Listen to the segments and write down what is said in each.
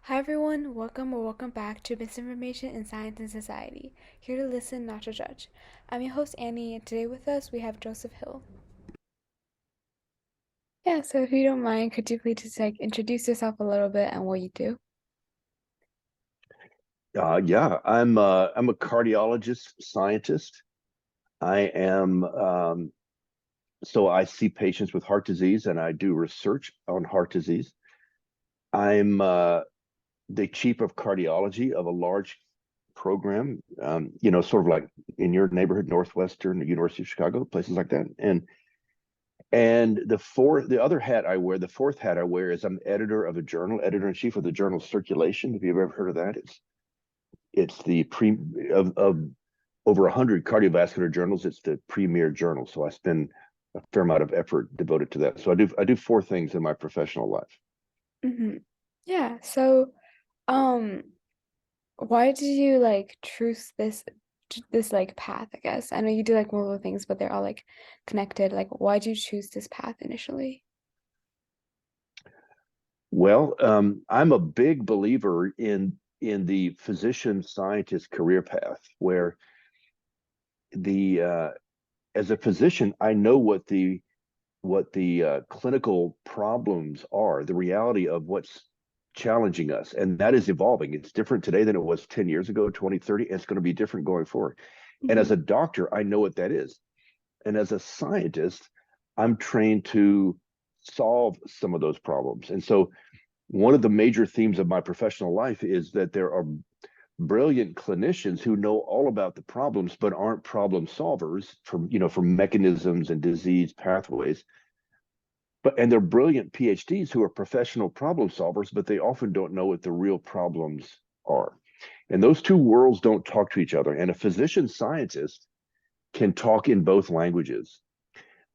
Hi everyone, welcome or welcome back to Misinformation in Science and Society. Here to listen, not to judge. I'm your host Annie, and today with us we have Joseph Hill. Yeah, so if you don't mind, could you please just introduce yourself a little bit and what you do? Yeah, I'm a cardiologist scientist. I am so I see patients with heart disease and I do research on heart disease. I'm the chief of cardiology of a large program, sort of like in your neighborhood, Northwestern, the University of Chicago, places like that. And the other hat I wear, the fourth hat I wear is I'm editor of a journal, editor in chief of the journal Circulation. If you've ever heard of that, it's the pre of over 100 cardiovascular journals. It's the premier journal. So I spend a fair amount of effort devoted to that. So I do four things in my professional life. Mm-hmm. Yeah, so um, why did you choose this path, I guess? I know you do multiple things, but they're all connected. Like, why did you choose this path initially? Well, I'm a big believer in the physician scientist career path, where the as a physician, I know what the clinical problems are, the reality of what's challenging us. And that is evolving. It's different today than it was 10 years ago, 20, 30. And it's going to be different going forward. And Mm-hmm. as a doctor, I know what that is. And as a scientist, I'm trained to solve some of those problems. And so one of the major themes of my professional life is that there are brilliant clinicians who know all about the problems but aren't problem solvers for mechanisms and disease pathways. And they're brilliant PhDs who are professional problem solvers, but they often don't know what the real problems are. And those two worlds don't talk to each other. And a physician scientist can talk in both languages,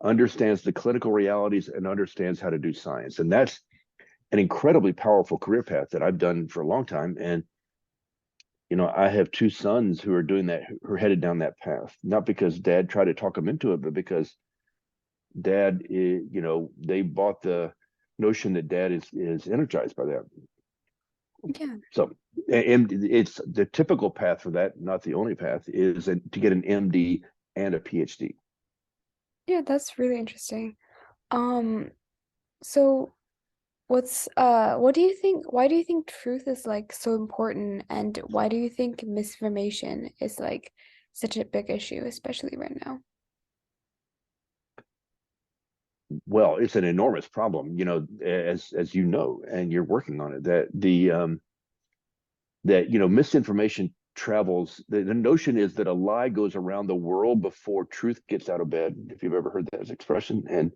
understands the clinical realities, and understands how to do science. And that's an incredibly powerful career path that I've done for a long time. And I have two sons who are doing that, who are headed down that path, not because dad tried to talk them into it, but because dad, they bought the notion that dad is energized by that. Yeah. So, and it's the typical path for that, not the only path, is to get an MD and a PhD. Yeah, that's really interesting. Um, so what do you think, why do you think truth is so important, and why do you think misinformation is such a big issue, especially right now? Well, it's an enormous problem, as you know, and you're working on it. That misinformation travels. The notion is that a lie goes around the world before truth gets out of bed. If you've ever heard that expression, and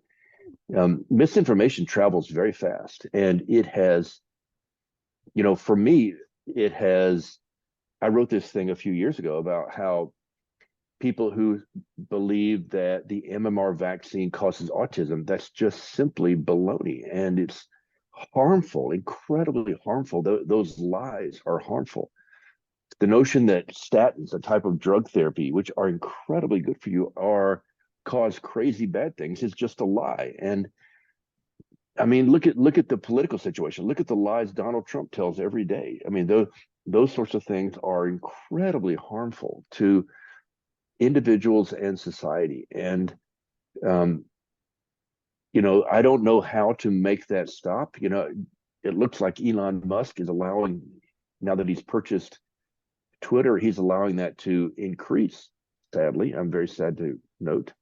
misinformation travels very fast, and it has, for me, it has. I wrote this thing a few years ago about how people who believe that the MMR vaccine causes autism, that's just simply baloney. And it's harmful, incredibly harmful. Those lies are harmful. The notion that statins, a type of drug therapy, which are incredibly good for you, are cause crazy bad things is just a lie. And I mean, look at the political situation. Look at the lies Donald Trump tells every day. I mean, those sorts of things are incredibly harmful to individuals and society. And um, I don't know how to make that stop. It looks like Elon Musk is allowing, now that he's purchased Twitter, he's allowing that to increase. Sadly, I'm very sad to note.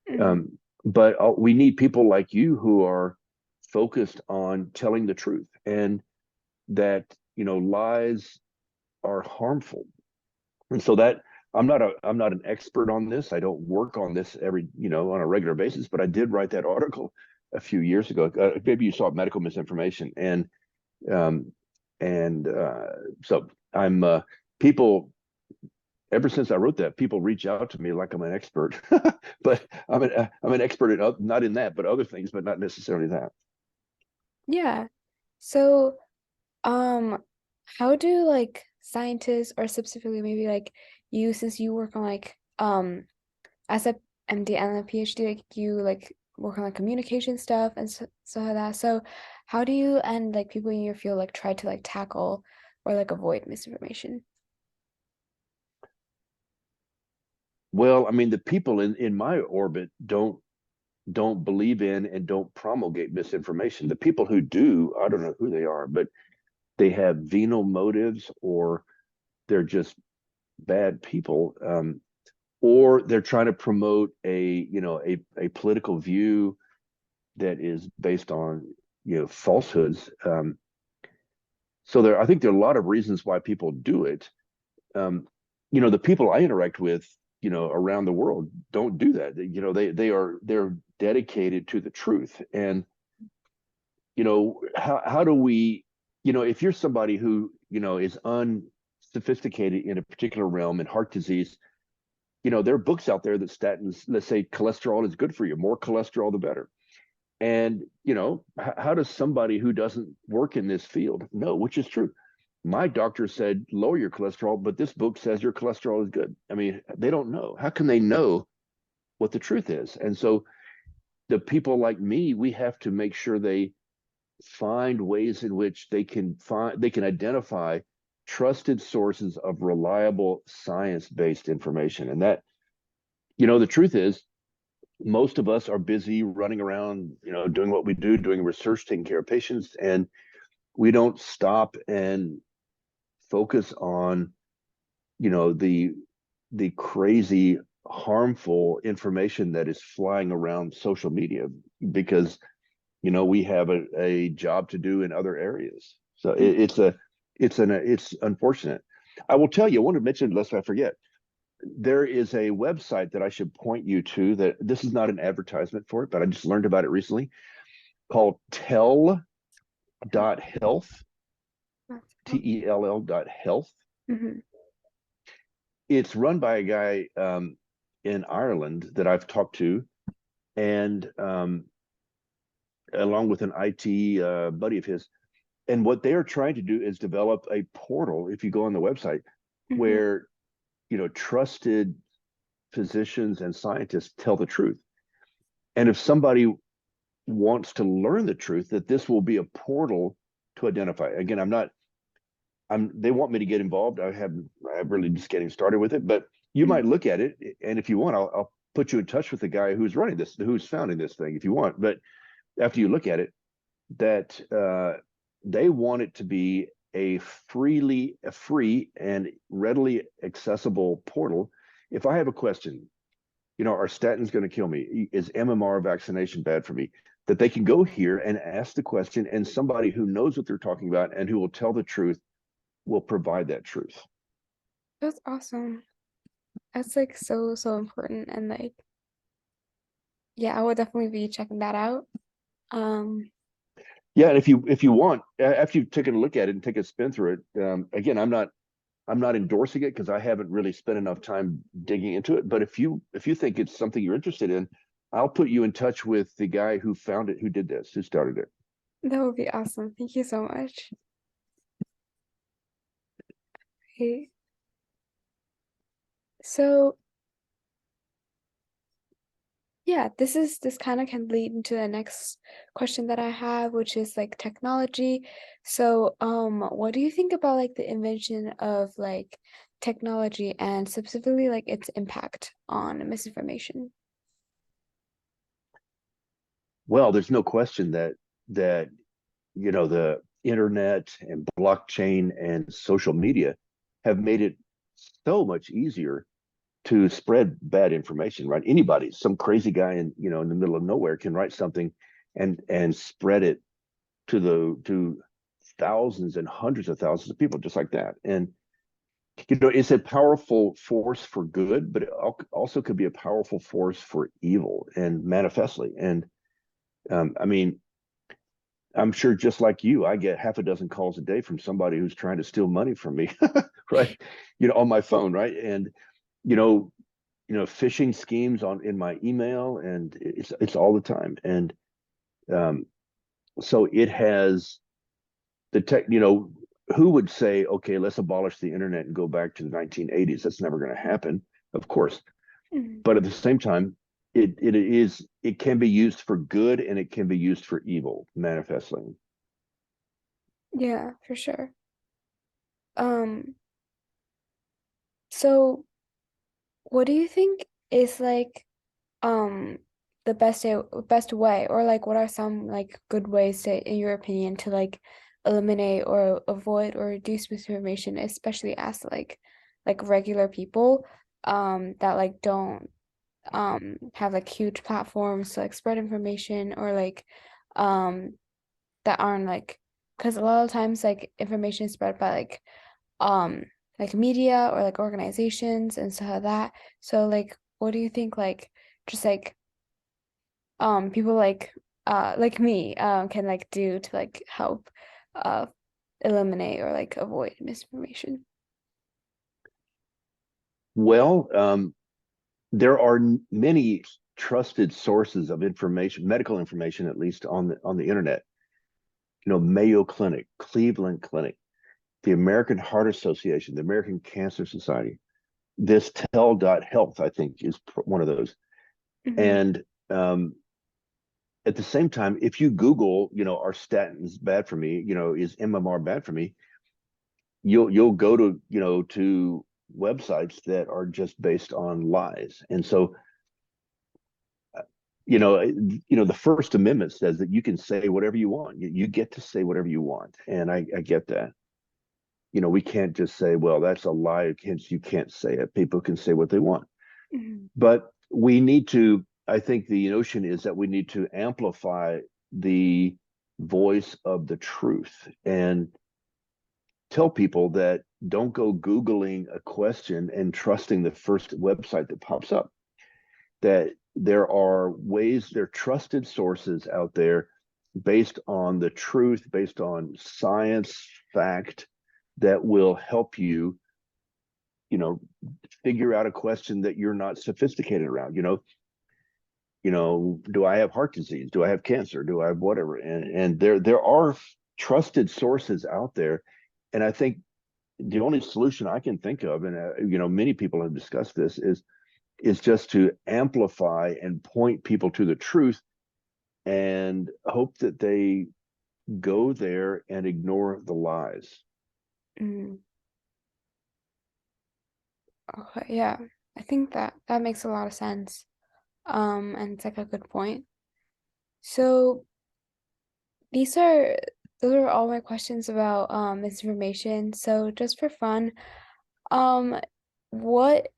Mhm. But we need people like you who are focused on telling the truth, and that lies are harmful. And so that I'm not an expert on this. I don't work on this on a regular basis, but I did write that article a few years ago. Maybe you saw it, Medical Misinformation. Um, and so I'm people ever since I wrote that, people reach out to me like I'm an expert, but I'm an expert in not in that, but other things, but not necessarily that. Yeah. So, um, how do scientists, or specifically maybe you, since you work on as a MD and a PhD, you work on like communication stuff and stuff like that. So how do you and like people in your field like try to like tackle or like avoid misinformation? Well, I mean, the people in my orbit don't believe in and don't promulgate misinformation. The people who do, I don't know who they are, but they have venal motives, or they're just bad people, or they're trying to promote a political view that is based on falsehoods. So I think there are a lot of reasons why people do it. Um, the people I interact with, around the world don't do that. They're dedicated to the truth. And how do we, if you're somebody who is unsophisticated in a particular realm in heart disease, there are books out there that statins, let's say cholesterol is good for you, more cholesterol the better. And how does somebody who doesn't work in this field know which is true? My doctor said lower your cholesterol, but this book says your cholesterol is good. I mean, they don't know. How can they know what the truth is? And so the people like me, we have to make sure they find ways in which they can identify trusted sources of reliable science-based information. And that, the truth is, most of us are busy running around, doing what we do, doing research, taking care of patients, and we don't stop and focus on, the crazy, harmful information that is flying around social media, because we have a job to do in other areas. So it's unfortunate. I will tell you, I want to mention, lest I forget, there is a website that I should point you to, that this is not an advertisement for it, but I just learned about it recently, called tell.health, tell.health. Mm-hmm. It's run by a guy in Ireland that I've talked to, and along with an IT buddy of his. And what they are trying to do is develop a portal, if you go on the website, Mm-hmm. where trusted physicians and scientists tell the truth. And if somebody wants to learn the truth, that this will be a portal to identify. Again, they want me to get involved. I'm really just getting started with it, but you might Mm-hmm. look at it, and if you want, I'll put you in touch with the guy who's running this, who's founding this thing, if you want. But after you look at it, that they want it to be a free and readily accessible portal. If I have a question, are statins going to kill me? Is MMR vaccination bad for me? That they can go here and ask the question, and somebody who knows what they're talking about and who will tell the truth will provide that truth. That's awesome. That's like so, so important. And like, yeah, I would definitely be checking that out. Um, Yeah, and if you want, after you've taken a look at it and take a spin through it, again, I'm not endorsing it because I haven't really spent enough time digging into it. But if you think it's something you're interested in, I'll put you in touch with the guy who found it, who did this, who started it. that would be awesome. Thank you so much. Okay. So yeah, this kind of can lead into the next question that I have, which is like technology. So, what do you think about like the invention of like technology and specifically like its impact on misinformation? Well, there's no question that the internet and blockchain and social media have made it so much easier to spread bad information, right? Anybody, some crazy guy in the middle of nowhere can write something and spread it to thousands and hundreds of thousands of people just like that. And it's a powerful force for good, but it also could be a powerful force for evil, and manifestly. And I mean, I'm sure, just like you, I get half a dozen calls a day from somebody who's trying to steal money from me, right? On my phone, right? And you know, phishing schemes in my email, and it's all the time. And um, so it has the tech. Who would say, okay, let's abolish the internet and go back to the 1980s? That's never going to happen, of course. Mhm. But at the same time, it can be used for good and it can be used for evil, manifestly. Yeah, for sure. Um, so what do you think is like um the best way, or like what are some like good ways to, in your opinion, to like eliminate or avoid or reduce misinformation, especially as like regular people that like don't have like huge platforms to like spread information, or like um that aren't like, because a lot of times like information is spread by um like media or like organizations and stuff like that. So like what do you think like just people like me can like do to like help uh eliminate or like avoid misinformation? Well, there are many trusted sources of information, medical information, at least on the internet. Mayo Clinic, Cleveland Clinic, the American Heart Association, the American Cancer Society. This Health, I think, is one of those. Hmm. And at the same time, if you Google, are statins bad for me? Is MMR bad for me? You'll go to websites that are just based on lies. And so, the First Amendment says that you can say whatever you want. You get to say whatever you want, and I get that. We can't just say, well, that's a lie, hence you can't say it. People can say what they want. Hmm. But we need to, I think the notion is that we need to amplify the voice of the truth and tell people that don't go Googling a question and trusting the first website that pops up. That there are ways, there are trusted sources out there based on the truth, based on science, fact, that will help you, you know, figure out a question that you're not sophisticated around. Do I have heart disease? Do I have cancer? Do I have whatever? And there are trusted sources out there. And I think the only solution I can think of, and many people have discussed this, is just to amplify and point people to the truth and hope that they go there and ignore the lies. Hmm. Okay, yeah, I think that that makes a lot of sense. And it's like a good point. So these are those are all my questions about misinformation. So just for fun, um, what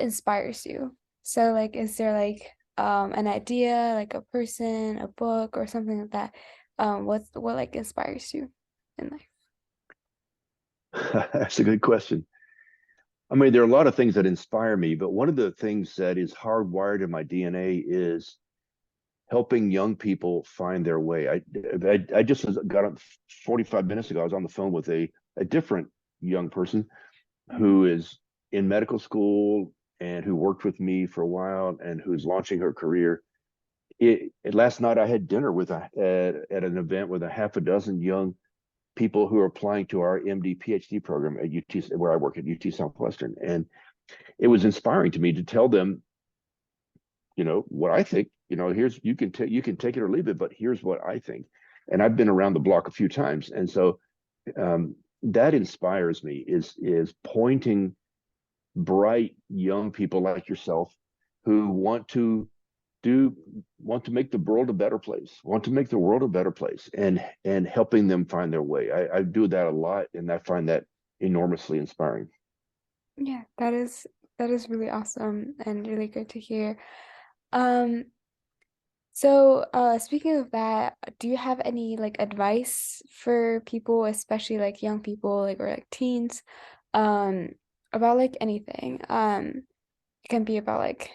inspires you? So like, is there like an idea, like a person, a book, or something like that? What like inspires you in life? That's a good question. I mean, there are a lot of things that inspire me, but one of the things that is hardwired in my DNA is helping young people find their way. I just got on 45 minutes ago. I was on the phone with a different young person Mhm. who is in medical school and who worked with me for a while and who's launching her career. Last night I had dinner at an event with a half a dozen young people who are applying to our MD PhD program at UT, where I work at UT Southwestern, and it was inspiring to me to tell them, what I think. Here's you can take it or leave it, but here's what I think. And I've been around the block a few times, and so that inspires me is pointing bright young people like yourself who do want to make the world a better place, want to make the world a better place, and helping them find their way. I do that a lot, and I find that enormously inspiring. Yeah, that is really awesome and really good to hear. Um, So, speaking of that, do you have any like advice for people, especially like young people, like or like teens, um, about like anything? It can be about like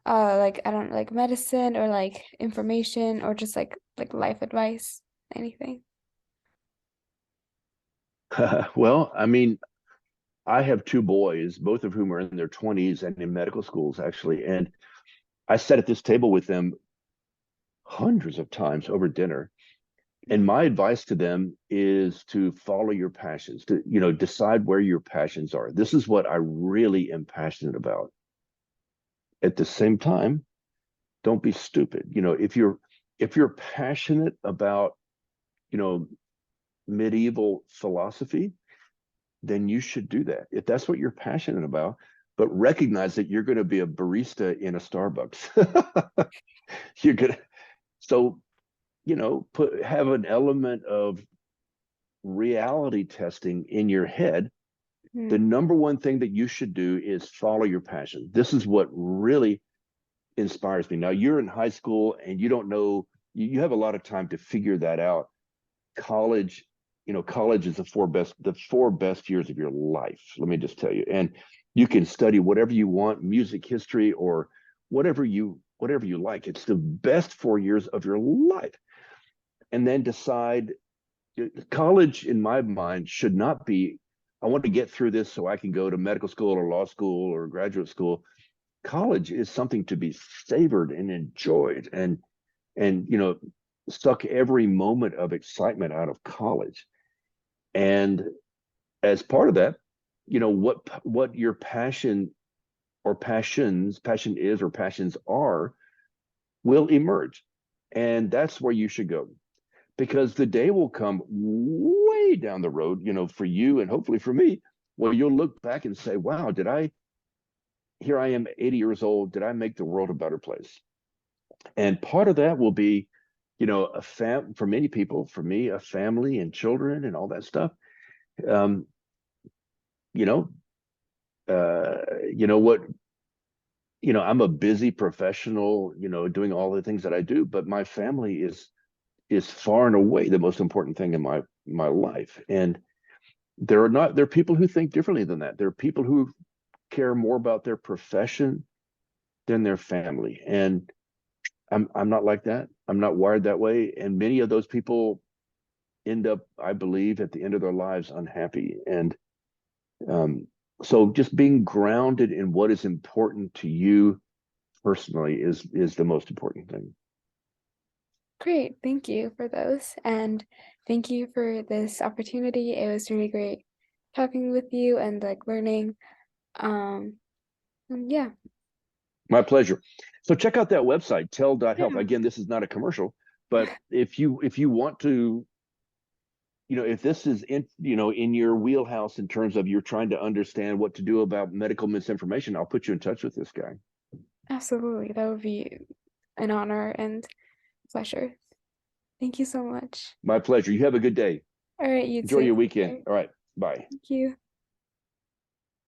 I don't like medicine or like information or just like life advice, anything. Well, I mean, I have two boys, both of whom are in their 20s and in medical schools, actually. And I sat at this table with them hundreds of times over dinner. And my advice to them is to follow your passions, to, decide where your passions are. This is what I really am passionate about. At the same time, Don't be stupid. If you're passionate about, you know, medieval philosophy, then you should do that. If that's what you're passionate about, but recognize that you're going to be a barista in a Starbucks. You're gonna so have an element of reality testing in your head. The Hmm. number one thing that you should do is follow your passion. This is what really inspires me. Now you're in high school and you don't know, you have a lot of time to figure that out. College, college is the four best years of your life. Let me just tell you. And you can study whatever you want, music, history, or whatever you like. It's the best 4 years of your life. And then decide, college in my mind should not be, I want to get through this so I can go to medical school or law school or graduate school. College is something to be savored and enjoyed, and suck every moment of excitement out of college. And as part of that, what your passion is or passions are will emerge. And that's where you should go, because the day will come way down the road, for you and hopefully for me, where you'll look back and say, wow, here I am 80 years old, did I make the world a better place? And part of that will be, for many people, for me, a family and children and all that stuff. Um, you know, what, I'm a busy professional, doing all the things that I do, but my family is far and away the most important thing in my life. And there are people who think differently than that. There are people who care more about their profession than their family. And I'm not like that. I'm not wired that way. And many of those people end up, I believe, at the end of their lives unhappy. And um, so just being grounded in what is important to you personally is the most important thing. Great. Thank you for those. And thank you for this opportunity. It was really great talking with you and like learning. Um, and yeah. My pleasure. So check out that website, tell.health. Yeah, Again, this is not a commercial, but if you want to, if this is in your wheelhouse in terms of you're trying to understand what to do about medical misinformation, I'll put you in touch with this guy. absolutely. That would be an honor and pleasure. Thank you so much. My pleasure. You have a good day. All right, you Enjoy too. your Take weekend. care. All right. Bye. Thank you.